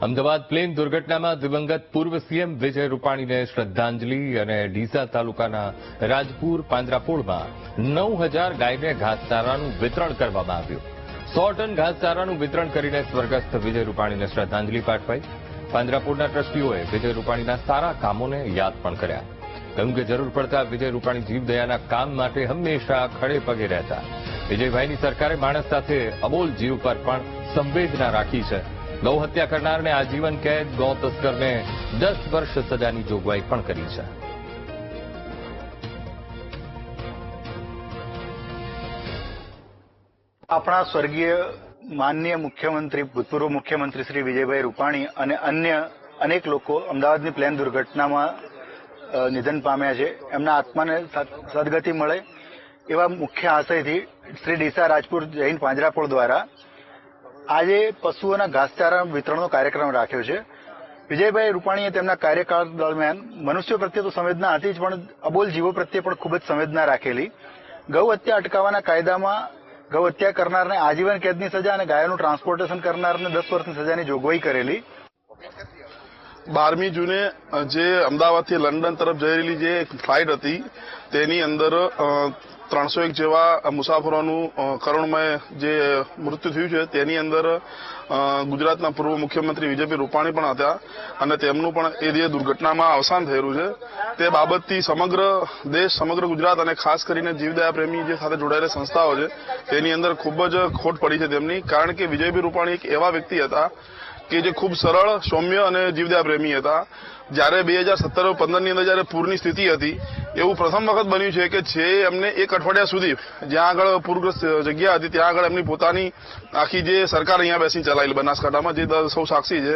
Ahmedabad plane દુર્ઘટનામાં દિવંગત પૂર્વ સીએમ વિજય રૂપાણીને શ્રદ્ધાંજલિ અને ડીસા તાલુકાના રાજપુર પાંજરાપોળમાં 9000 ગાયને ઘાસચારાનું વિતરણ કરવામાં આવ્યું। 100 ટન ઘાસચારાનું વિતરણ કરીને સ્વર્ગસ્થ વિજય રૂપાણીને શ્રદ્ધાંજલિ પાઠવાઈ। પાંજરાપોળના ટ્રસ્ટીઓએ વિજય રૂપાણીના સારા કામોને યાદ પણ કર્યા। કહ્યું કે જરૂર પડતા વિજય રૂપાણી જીવદયાના કામ માટે હંમેશા ખડે પગે રહેતા। વિજયભાઈની સરકારે માણસ સાથે અબોલ જીવ પર પણ સંવેદના રાખી છે। ગૌ હત્યા કરનારને આજીવન કેદ, ગૌ તસ્કરને 10 વર્ષ સજાની જોગવાઈ પણ કરી છે। આપણા સ્વર્ગીય માનનીય મુખ્યમંત્રી, ભૂતપૂર્વ મુખ્યમંત્રી શ્રી વિજયભાઈ રૂપાણી અને અન્ય અનેક લોકો અમદાવાદની પ્લેન દુર્ઘટનામાં નિધન પામ્યા છે। એમના આત્માને સદગતિ મળે એવા મુખ્ય આશયથી શ્રી ડીસા રાજપુર જૈન પાંજરાપોળ દ્વારા આજે પશુઓના ઘાસચારા વિતરણનો કાર્યક્રમ રાખ્યો છે। વિજયભાઈ રૂપાણીએ તેમના કાર્યકાળ દરમિયાન મનુષ્યો પ્રત્યે તો સંવેદના હતી જ, પણ અબોલ જીવો પ્રત્યે પણ ખૂબ જ સંવેદના રાખેલી। ગૌ હત્યા અટકાવવાના કાયદામાં ગૌ હત્યા કરનારને આજીવન કેદની સજા અને ગાયોનું ટ્રાન્સપોર્ટેશન કરનારને 10 વર્ષની સજાની જોગવાઈ કરેલી। 12મી જૂને જે અમદાવાદથી લંડન તરફ જઈ રહેલી જે ફ્લાઇટ હતી તેની અંદર 301 જેવા મુસાફરોનું કરુણમય જે મૃત્યુ થયું છે તેની અંદર ગુજરાતના પૂર્વ મુખ્યમંત્રી વિજયભાઈ રૂપાણી પણ હતા અને તેમનું પણ એ જે દુર્ઘટનામાં અવસાન થયેલું છે તે બાબતથી સમગ્ર દેશ, સમગ્ર ગુજરાત અને ખાસ કરીને જીવદયા પ્રેમી જે સાથે જોડાયેલી સંસ્થાઓ છે તેની અંદર ખૂબ જ ખોટ પડી છે તેમની। કારણ કે વિજયભાઈ રૂપાણી એક એવા વ્યક્તિ હતા કે જે ખૂબ સરળ, સૌમ્ય અને જીવદયા પ્રેમી હતા। જ્યારે 2017-15ની અંદર જ્યારે પૂરની સ્થિતિ હતી એવું પ્રથમ વખત બન્યું છે કે જે એમને એક અઠવાડિયા સુધી જ્યાં આગળ પૂરગ્રસ્ત જગ્યા હતી ત્યાં આગળ એમની પોતાની આખી જે સરકાર અહીંયા બેસી ચલાવેલી બનાસકાંઠામાં, જે સૌ સાક્ષી છે,